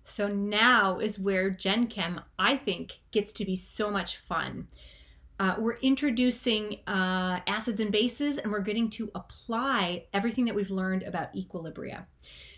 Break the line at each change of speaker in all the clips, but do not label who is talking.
So now is where Gen Chem, I think, gets to be so much fun. We're introducing acids and bases, and we're getting to apply everything that we've learned about equilibria.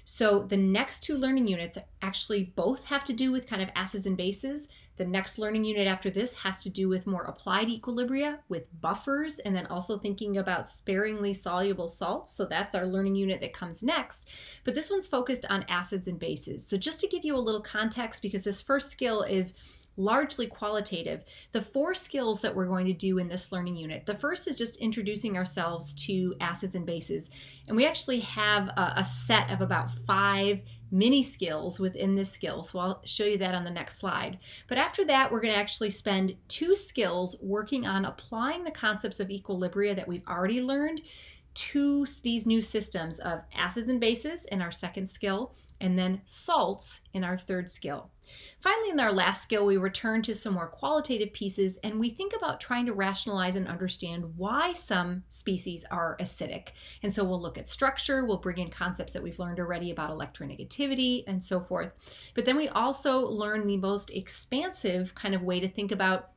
So the next two learning units actually both have to do with kind of acids and bases. The next learning unit after this has to do with more applied equilibria with buffers, and then also thinking about sparingly soluble salts. So that's our learning unit that comes next. But this one's focused on acids and bases. So just to give you a little context, because this first skill is largely qualitative, the 4 skills that we're going to do in this learning unit. The first is just introducing ourselves to acids and bases. And we actually have a set of about 5 mini skills within this skill. So I'll show you that on the next slide. But after that, we're going to actually spend 2 skills working on applying the concepts of equilibria that we've already learned to these new systems of acids and bases in our second skill, and then salts in our third skill. Finally, in our last skill, we return to some more qualitative pieces, and we think about trying to rationalize and understand why some species are acidic. And so we'll look at structure, we'll bring in concepts that we've learned already about electronegativity and so forth. But then we also learn the most expansive kind of way to think about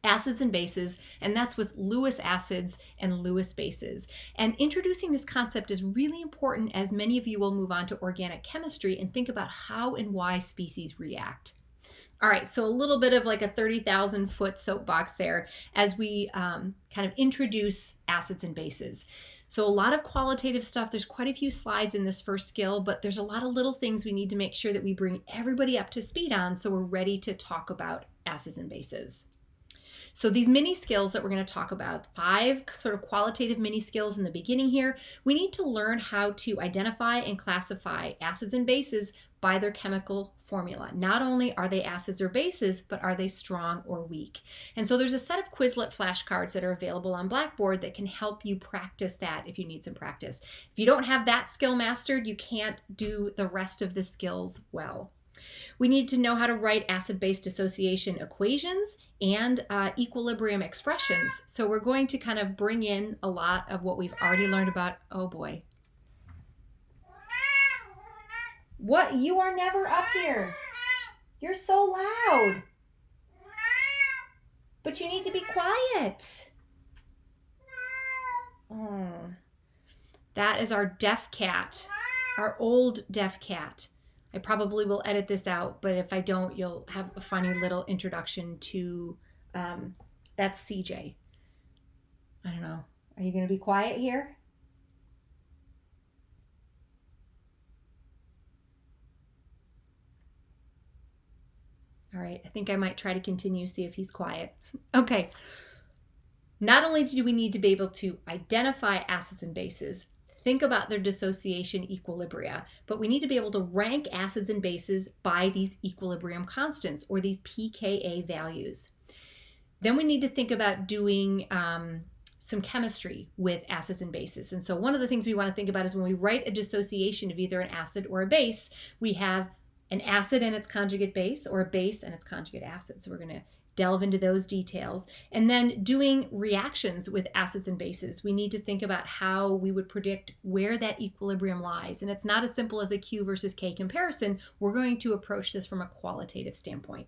acids and bases, and that's with Lewis acids and Lewis bases. And introducing this concept is really important, as many of you will move on to organic chemistry and think about how and why species react. All right, so a little bit of like a 30,000 foot soapbox there as we kind of introduce acids and bases. So a lot of qualitative stuff. There's quite a few slides in this first skill, but there's a lot of little things we need to make sure that we bring everybody up to speed on so we're ready to talk about acids and bases. So these mini skills that we're going to talk about, 5 sort of qualitative mini skills in the beginning here, we need to learn how to identify and classify acids and bases by their chemical formula. Not only are they acids or bases, but are they strong or weak? And so there's a set of Quizlet flashcards that are available on Blackboard that can help you practice that if you need some practice. If you don't have that skill mastered, you can't do the rest of the skills well. We need to know how to write acid-base dissociation equations and equilibrium expressions. So we're going to kind of bring in a lot of what we've already learned about. Oh boy. What? You are never up here. You're so loud. But you need to be quiet. Oh. That is our deaf cat, our old deaf cat. I probably will edit this out, but if I don't, you'll have a funny little introduction to, that's CJ. I don't know. Are you going to be quiet here? All right, I think I might try to continue, see if he's quiet. Okay. Not only do we need to be able to identify acids and bases, think about their dissociation equilibria, but we need to be able to rank acids and bases by these equilibrium constants, or these pKa values. Then we need to think about doing some chemistry with acids and bases. And so one of the things we want to think about is when we write a dissociation of either an acid or a base, we have an acid and its conjugate base, or a base and its conjugate acid. So we're going to delve into those details. And then doing reactions with acids and bases, we need to think about how we would predict where that equilibrium lies. And it's not as simple as a Q versus K comparison. We're going to approach this from a qualitative standpoint.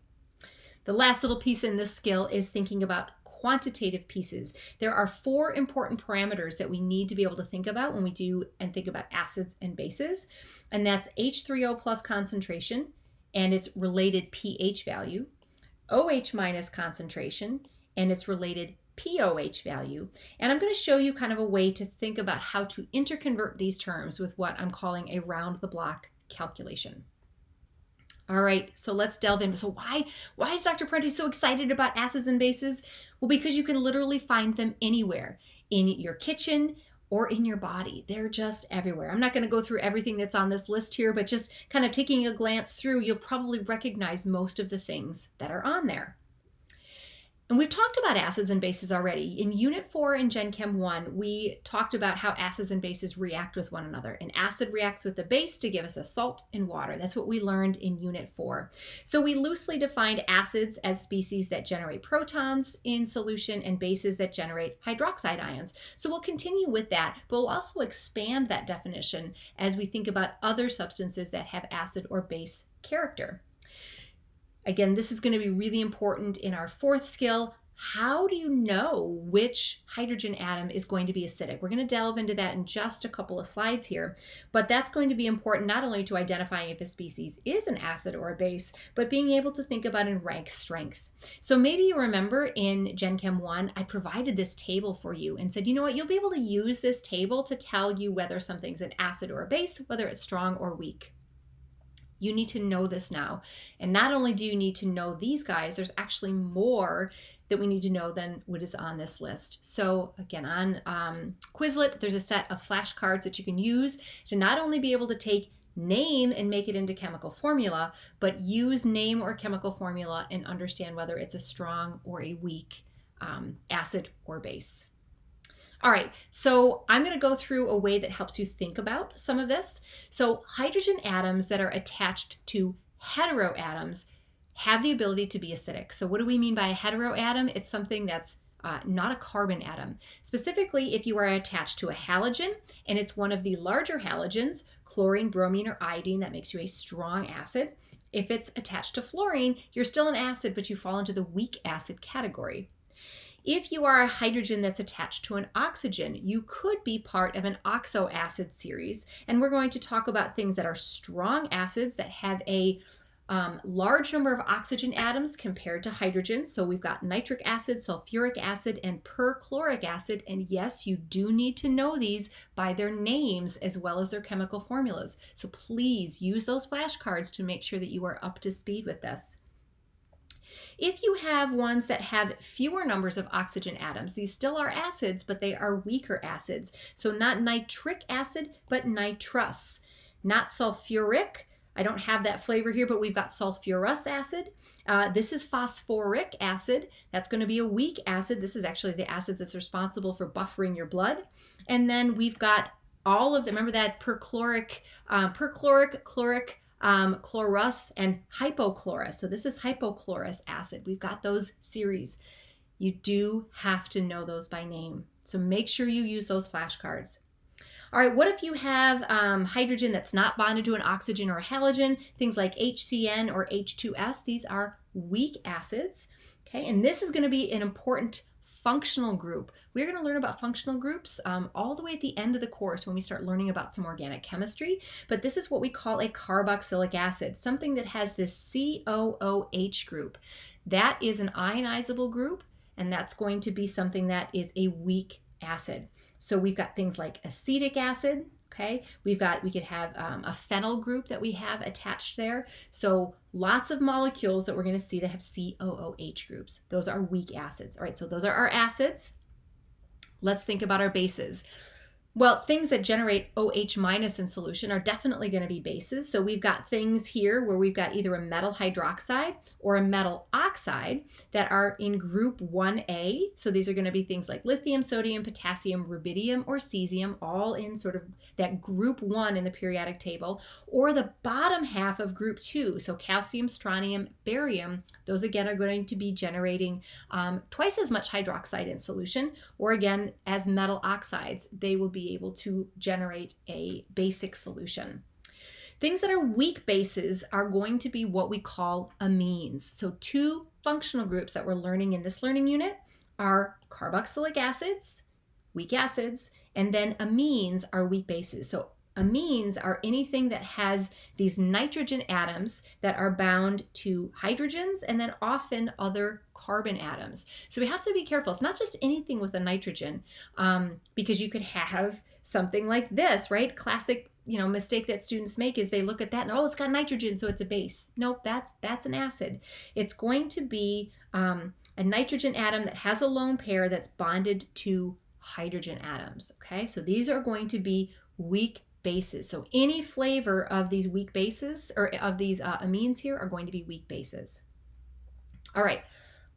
The last little piece in this skill is thinking about quantitative pieces. There are 4 important parameters that we need to be able to think about when we do and think about acids and bases. And that's H3O plus concentration and its related pH value, OH minus concentration and its related pOH value. And I'm going to show you kind of a way to think about how to interconvert these terms with what I'm calling a round-the-block calculation. All right, so let's delve in. So why is Dr. Parenti so excited about acids and bases? Well, because you can literally find them anywhere, in your kitchen or in your body. They're just everywhere. I'm not going to go through everything that's on this list here, but just kind of taking a glance through, you'll probably recognize most of the things that are on there. And we've talked about acids and bases already. In Unit 4 in Gen Chem 1, we talked about how acids and bases react with one another. An acid reacts with a base to give us a salt and water. That's what we learned in Unit 4. So we loosely defined acids as species that generate protons in solution and bases that generate hydroxide ions. So we'll continue with that, but we'll also expand that definition as we think about other substances that have acid or base character. Again, this is going to be really important in our fourth skill. How do you know which hydrogen atom is going to be acidic? We're going to delve into that in just a couple of slides here, but that's going to be important not only to identifying if a species is an acid or a base, but being able to think about in rank strength. So maybe you remember in Gen Chem 1, I provided this table for you and said, you know what, you'll be able to use this table to tell you whether something's an acid or a base, whether it's strong or weak. You need to know this now. And not only do you need to know these guys, there's actually more that we need to know than what is on this list. So again, on Quizlet, there's a set of flashcards that you can use to not only be able to take name and make it into chemical formula, but use name or chemical formula and understand whether it's a strong or a weak acid or base. All right, so I'm going to go through a way that helps you think about some of this. So hydrogen atoms that are attached to heteroatoms have the ability to be acidic. So what do we mean by a heteroatom? It's something that's not a carbon atom. Specifically, if you are attached to a halogen and it's one of the larger halogens, chlorine, bromine, or iodine, that makes you a strong acid. If it's attached to fluorine, you're still an acid, but you fall into the weak acid category. If you are a hydrogen that's attached to an oxygen, you could be part of an oxoacid series. And we're going to talk about things that are strong acids that have a large number of oxygen atoms compared to hydrogen. So we've got nitric acid, sulfuric acid, and perchloric acid. And yes, you do need to know these by their names as well as their chemical formulas. So please use those flashcards to make sure that you are up to speed with this. If you have ones that have fewer numbers of oxygen atoms, these still are acids, but they are weaker acids. So not nitric acid, but nitrous. Not sulfuric. I don't have that flavor here, but we've got sulfurous acid. This is phosphoric acid. That's going to be a weak acid. This is actually the acid that's responsible for buffering your blood. And then we've got all of them. Remember that perchloric, chloric, chlorus, and hypochlorous. So this is hypochlorous acid. We've got those series. You do have to know those by name. So make sure you use those flashcards. All right, what if you have hydrogen that's not bonded to an oxygen or a halogen? Things like HCN or H2S, these are weak acids. Okay, and this is going to be an important functional group. We're going to learn about functional groups all the way at the end of the course when we start learning about some organic chemistry. But this is what we call a carboxylic acid, something that has this COOH group. That is an ionizable group, and that's going to be something that is a weak acid. So we've got things like acetic acid. Okay, we could have a phenyl group that we have attached there. So lots of molecules that we're going to see that have COOH groups. Those are weak acids. All right, so those are our acids. Let's think about our bases. Well, things that generate OH minus in solution are definitely going to be bases. So we've got things here where we've got either a metal hydroxide or a metal oxide that are in group 1A. So these are going to be things like lithium, sodium, potassium, rubidium, or cesium, all in sort of that group 1 in the periodic table, or the bottom half of group 2. So calcium, strontium, barium, those again are going to be generating twice as much hydroxide in solution, or again, as metal oxides, they will be able to generate a basic solution. Things that are weak bases are going to be what we call amines. So two functional groups that we're learning in this learning unit are carboxylic acids, weak acids, and then amines are weak bases. So amines are anything that has these nitrogen atoms that are bound to hydrogens and then often other carbon atoms. So we have to be careful. It's not just anything with a nitrogen, because you could have something like this, right? Classic, mistake that students make is they look at that and it's got nitrogen, so it's a base. Nope, that's an acid. It's going to be a nitrogen atom that has a lone pair that's bonded to hydrogen atoms. Okay, so these are going to be weak bases. So any flavor of these weak bases or of these amines here are going to be weak bases. All right,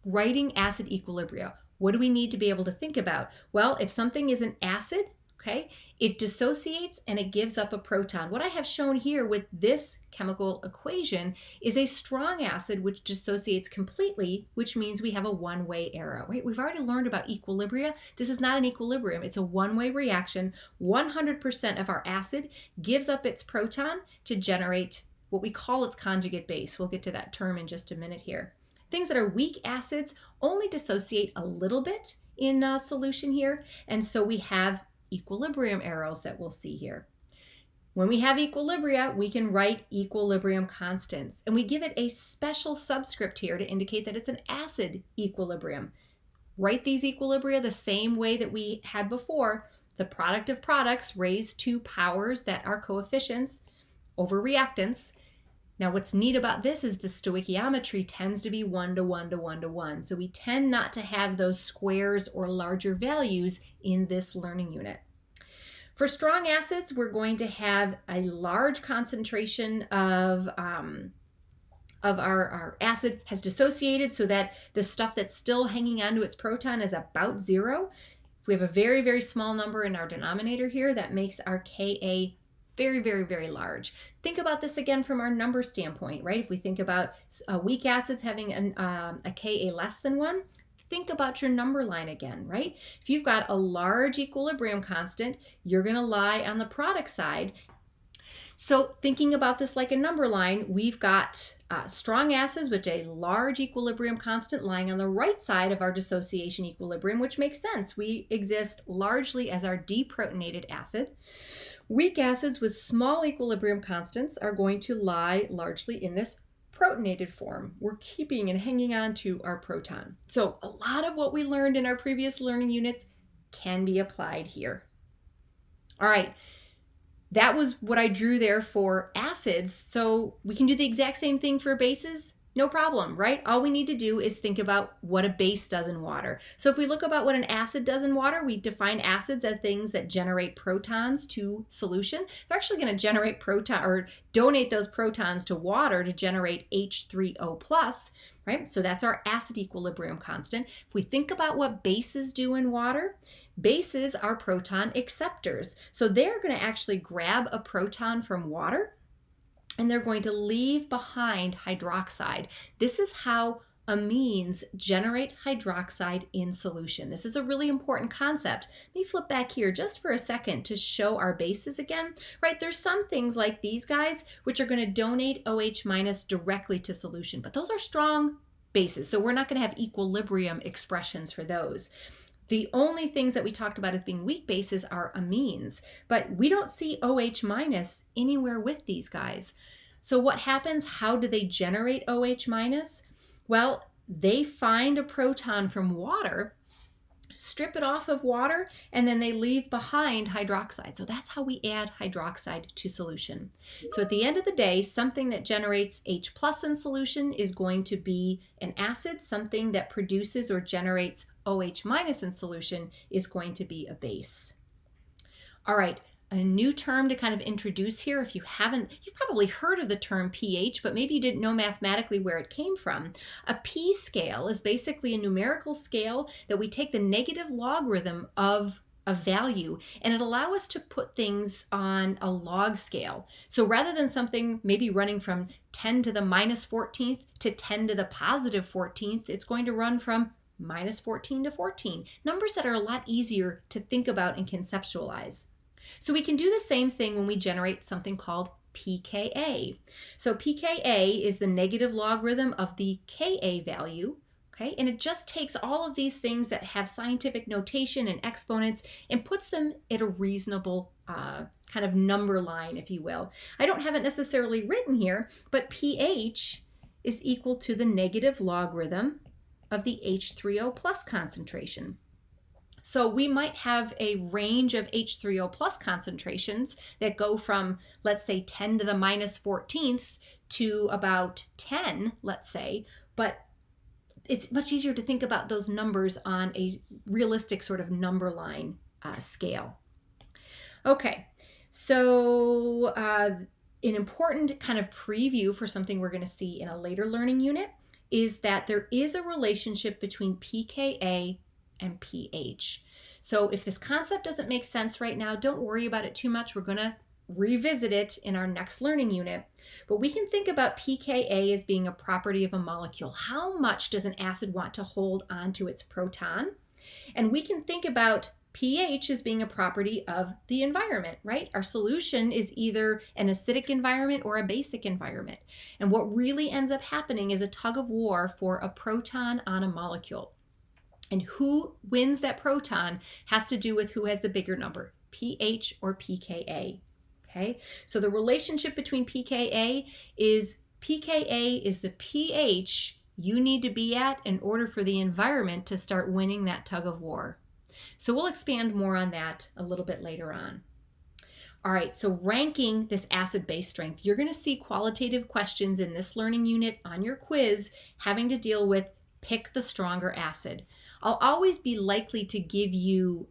writing acid equilibria. What do we need to be able to think about? Well, if something is an acid, okay, it dissociates and it gives up a proton. What I have shown here with this chemical equation is a strong acid which dissociates completely, which means we have a one-way arrow, right? We've already learned about equilibria. This is not an equilibrium. It's a one-way reaction. 100% of our acid gives up its proton to generate what we call its conjugate base. We'll get to that term in just a minute here. Things that are weak acids only dissociate a little bit in solution here, and so we have equilibrium arrows that we'll see here. When we have equilibria, we can write equilibrium constants, and we give it a special subscript here to indicate that it's an acid equilibrium. Write these equilibria the same way that we had before. The product of products raised to powers that are coefficients over reactants. Now, what's neat about this is the stoichiometry tends to be 1 to 1 to 1 to 1. So we tend not to have those squares or larger values in this learning unit. For strong acids, we're going to have a large concentration of our acid has dissociated so that the stuff that's still hanging onto its proton is about 0. If we have a very, very small number in our denominator here, that makes our Ka very, very, very large. Think about this again from our number standpoint, right? If we think about weak acids having a Ka less than 1, think about your number line again, right? If you've got a large equilibrium constant, you're going to lie on the product side. So thinking about this like a number line, we've got strong acids with a large equilibrium constant lying on the right side of our dissociation equilibrium, which makes sense. We exist largely as our deprotonated acid. Weak acids with small equilibrium constants are going to lie largely in this protonated form. We're keeping and hanging on to our proton. So a lot of what we learned in our previous learning units can be applied here. All right, that was what I drew there for acids. So we can do the exact same thing for bases. No problem, right? All we need to do is think about what a base does in water. So if we look about what an acid does in water, we define acids as things that generate protons to solution. They're actually going to generate proton or donate those protons to water to generate H3O+, right? So that's our acid equilibrium constant. If we think about what bases do in water, bases are proton acceptors. So they're going to actually grab a proton from water and they're going to leave behind hydroxide. This is how amines generate hydroxide in solution. This is a really important concept. Let me flip back here just for a second to show our bases again. Right, there's some things like these guys which are going to donate OH- directly to solution, but those are strong bases, so we're not going to have equilibrium expressions for those. The only things that we talked about as being weak bases are amines, but we don't see OH- anywhere with these guys. So what happens? How do they generate OH-? Well, they find a proton from water, strip it off of water, and then they leave behind hydroxide. So that's how we add hydroxide to solution. So at the end of the day, something that generates H+ in solution is going to be an acid. Something that produces or generates OH- in solution is going to be a base. All right, a new term to kind of introduce here. If you haven't, you've probably heard of the term pH, but maybe you didn't know mathematically where it came from. A P scale is basically a numerical scale that we take the negative logarithm of a value and it allows us to put things on a log scale. So rather than something maybe running from 10 to the -14th to 10 to the +14th, it's going to run from -14 to 14. Numbers that are a lot easier to think about and conceptualize. So we can do the same thing when we generate something called pKa. So pKa is the negative logarithm of the Ka value, okay? And it just takes all of these things that have scientific notation and exponents and puts them at a reasonable kind of number line, if you will. I don't have it necessarily written here, but pH is equal to the negative logarithm of the H3O+ concentration. So we might have a range of H3O+ concentrations that go from, let's say, 10 to the -14th to about 10, let's say, but it's much easier to think about those numbers on a realistic sort of number line scale. Okay, so an important kind of preview for something we're going to see in a later learning unit is that there is a relationship between pKa and pH. So if this concept doesn't make sense right now, don't worry about it too much. We're going to revisit it in our next learning unit. But we can think about pKa as being a property of a molecule. How much does an acid want to hold onto its proton? And we can think about pH as being a property of the environment, right? Our solution is either an acidic environment or a basic environment. And what really ends up happening is a tug of war for a proton on a molecule. And who wins that proton has to do with who has the bigger number, pH or pKa. Okay, so the relationship between pKa is the pH you need to be at in order for the environment to start winning that tug of war. So we'll expand more on that a little bit later on. All right, so ranking this acid-base strength, you're going to see qualitative questions in this learning unit on your quiz having to deal with pick the stronger acid. I'll always be likely to give you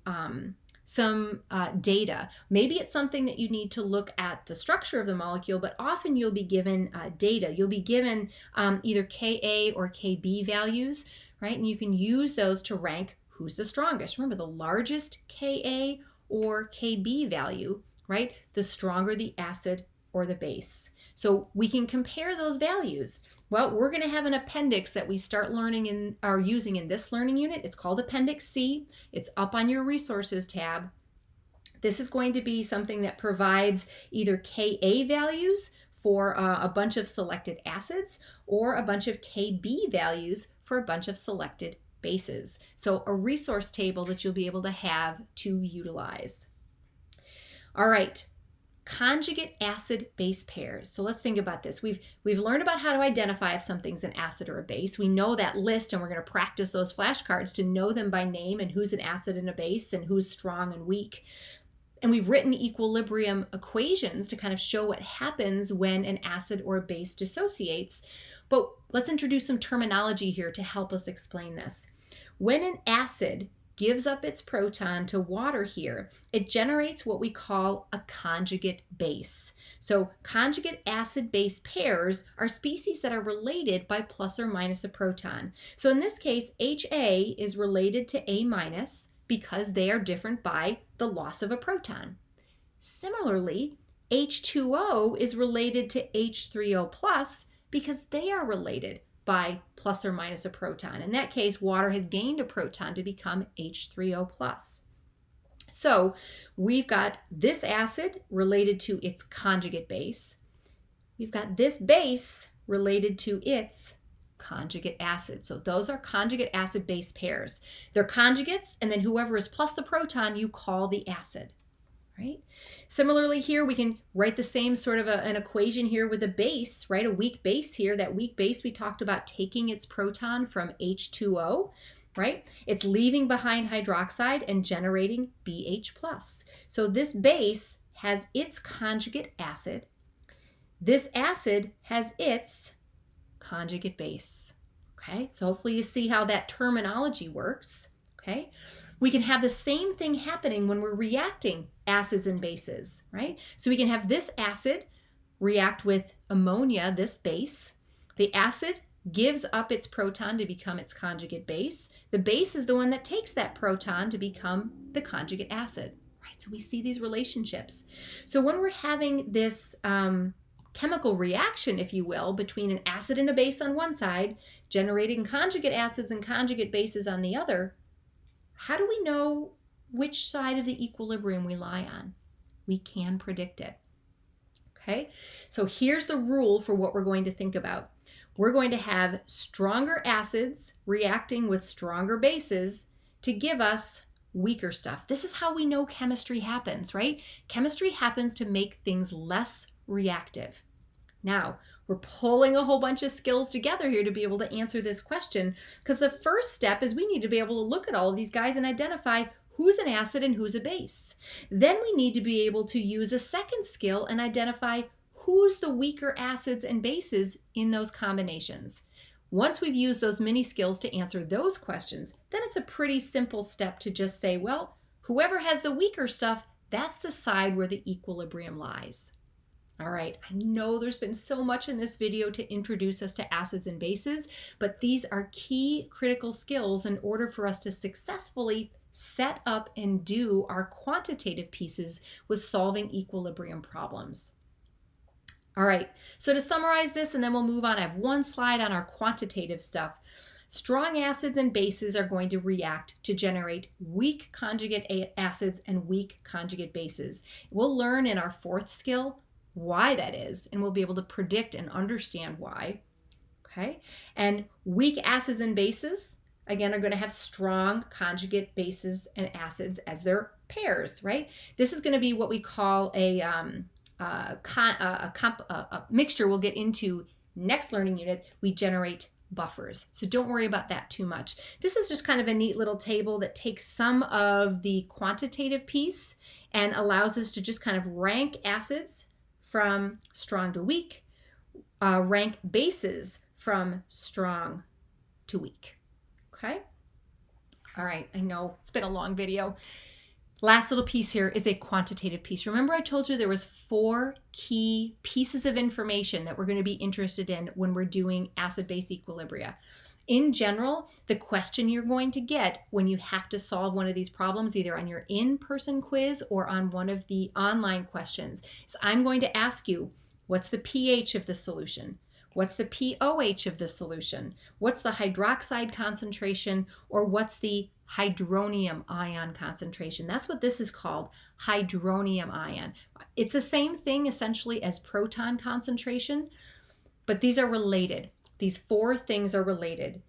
some data. Maybe it's something that you need to look at the structure of the molecule, but often you'll be given data. You'll be given either Ka or Kb values, right? And you can use those to rank who's the strongest. Remember, the largest Ka or Kb value, right? The stronger the acid or the base. So we can compare those values. Well, we're going to have an appendix that we start learning in or using in this learning unit. It's called Appendix C. It's up on your resources tab. This is going to be something that provides either Ka values for a bunch of selected acids or a bunch of Kb values for a bunch of selected bases. So a resource table that you'll be able to have to utilize. All right. Conjugate acid-base pairs. So let's think about this. We've learned about how to identify if something's an acid or a base. We know that list, and we're going to practice those flashcards to know them by name and who's an acid and a base and who's strong and weak. And we've written equilibrium equations to kind of show what happens when an acid or a base dissociates. But let's introduce some terminology here to help us explain this. When an acid gives up its proton to water here, it generates what we call a conjugate base. So conjugate acid-base pairs are species that are related by plus or minus a proton. So in this case, HA is related to A minus because they are different by the loss of a proton. Similarly, H2O is related to H3O plus because they are related by plus or minus a proton. In that case, water has gained a proton to become H3O plus. So we've got this acid related to its conjugate base. We've got this base related to its conjugate acid. So those are conjugate acid-base pairs. They're conjugates, and then whoever is plus the proton, you call the acid. Right? Similarly here, we can write the same sort of an equation here with a base, right? A weak base here. That weak base, we talked about taking its proton from H2O, right? It's leaving behind hydroxide and generating BH+. So this base has its conjugate acid. This acid has its conjugate base, okay? So hopefully you see how that terminology works, okay? We can have the same thing happening when we're reacting acids and bases, right? So we can have this acid react with ammonia, this base. The acid gives up its proton to become its conjugate base. The base is the one that takes that proton to become the conjugate acid, right? So we see these relationships. So when we're having this chemical reaction, if you will, between an acid and a base on one side, generating conjugate acids and conjugate bases on the other, how do we know which side of the equilibrium we lie on? We can predict it. Okay, so here's the rule for what we're going to think about. We're going to have stronger acids reacting with stronger bases to give us weaker stuff. This is how we know chemistry happens, right? Chemistry happens to make things less reactive. Now, we're pulling a whole bunch of skills together here to be able to answer this question, because the first step is we need to be able to look at all of these guys and identify who's an acid and who's a base. Then we need to be able to use a second skill and identify who's the weaker acids and bases in those combinations. Once we've used those mini skills to answer those questions, then it's a pretty simple step to just say, well, whoever has the weaker stuff, that's the side where the equilibrium lies. All right, I know there's been so much in this video to introduce us to acids and bases, but these are key critical skills in order for us to successfully set up and do our quantitative pieces with solving equilibrium problems. All right, so to summarize this, and then we'll move on, I have one slide on our quantitative stuff. Strong acids and bases are going to react to generate weak conjugate acids and weak conjugate bases. We'll learn in our fourth skill why that is, and we'll be able to predict and understand why. Okay, and weak acids and bases, again, are going to have strong conjugate bases and acids as their pairs, right? This is going to be what we call a mixture we'll get into next learning unit. We generate buffers. So don't worry about that too much. This is just kind of a neat little table that takes some of the quantitative piece and allows us to just kind of rank acids from strong to weak, rank bases from strong to weak. Okay? All right, I know it's been a long video. Last little piece here is a quantitative piece. Remember I told you there was 4 key pieces of information that we're going to be interested in when we're doing acid-base equilibria. In general, the question you're going to get when you have to solve one of these problems, either on your in-person quiz or on one of the online questions, is I'm going to ask you, what's the pH of the solution? What's the pOH of the solution? What's the hydroxide concentration? Or what's the hydronium ion concentration? That's what this is called, hydronium ion. It's the same thing essentially as proton concentration, but these are related. These 4 things are related.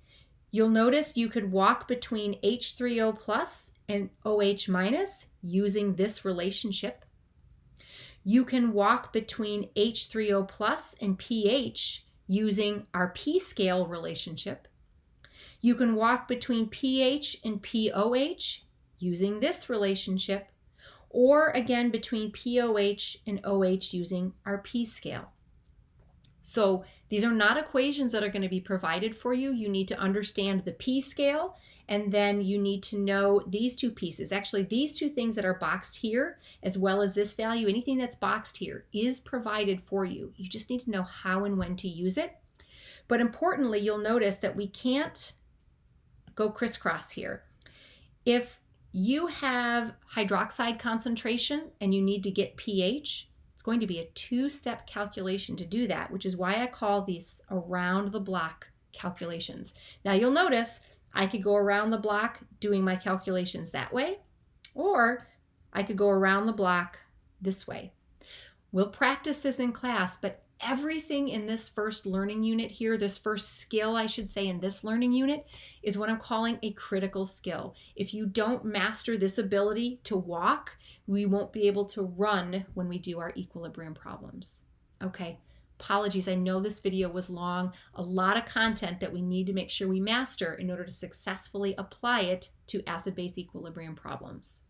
You'll notice you could walk between H3O plus and OH minus using this relationship. You can walk between H3O plus and pH using our P-scale relationship. You can walk between pH and pOH using this relationship, or again between pOH and OH using our P-scale. So these are not equations that are going to be provided for you. You need to understand the P-scale, and then you need to know these 2 pieces. Actually, these 2 things that are boxed here, as well as this value, anything that's boxed here is provided for you. You just need to know how and when to use it. But importantly, you'll notice that we can't go crisscross here. If you have hydroxide concentration and you need to get pH, it's going to be a 2-step calculation to do that, which is why I call these around the block calculations. Now you'll notice I could go around the block doing my calculations that way, or I could go around the block this way. We'll practice this in class, but everything in this first learning unit here, this first skill, I should say, in this learning unit is what I'm calling a critical skill. If you don't master this ability to walk, we won't be able to run when we do our equilibrium problems. Okay, apologies, I know this video was long, a lot of content that we need to make sure we master in order to successfully apply it to acid-base equilibrium problems.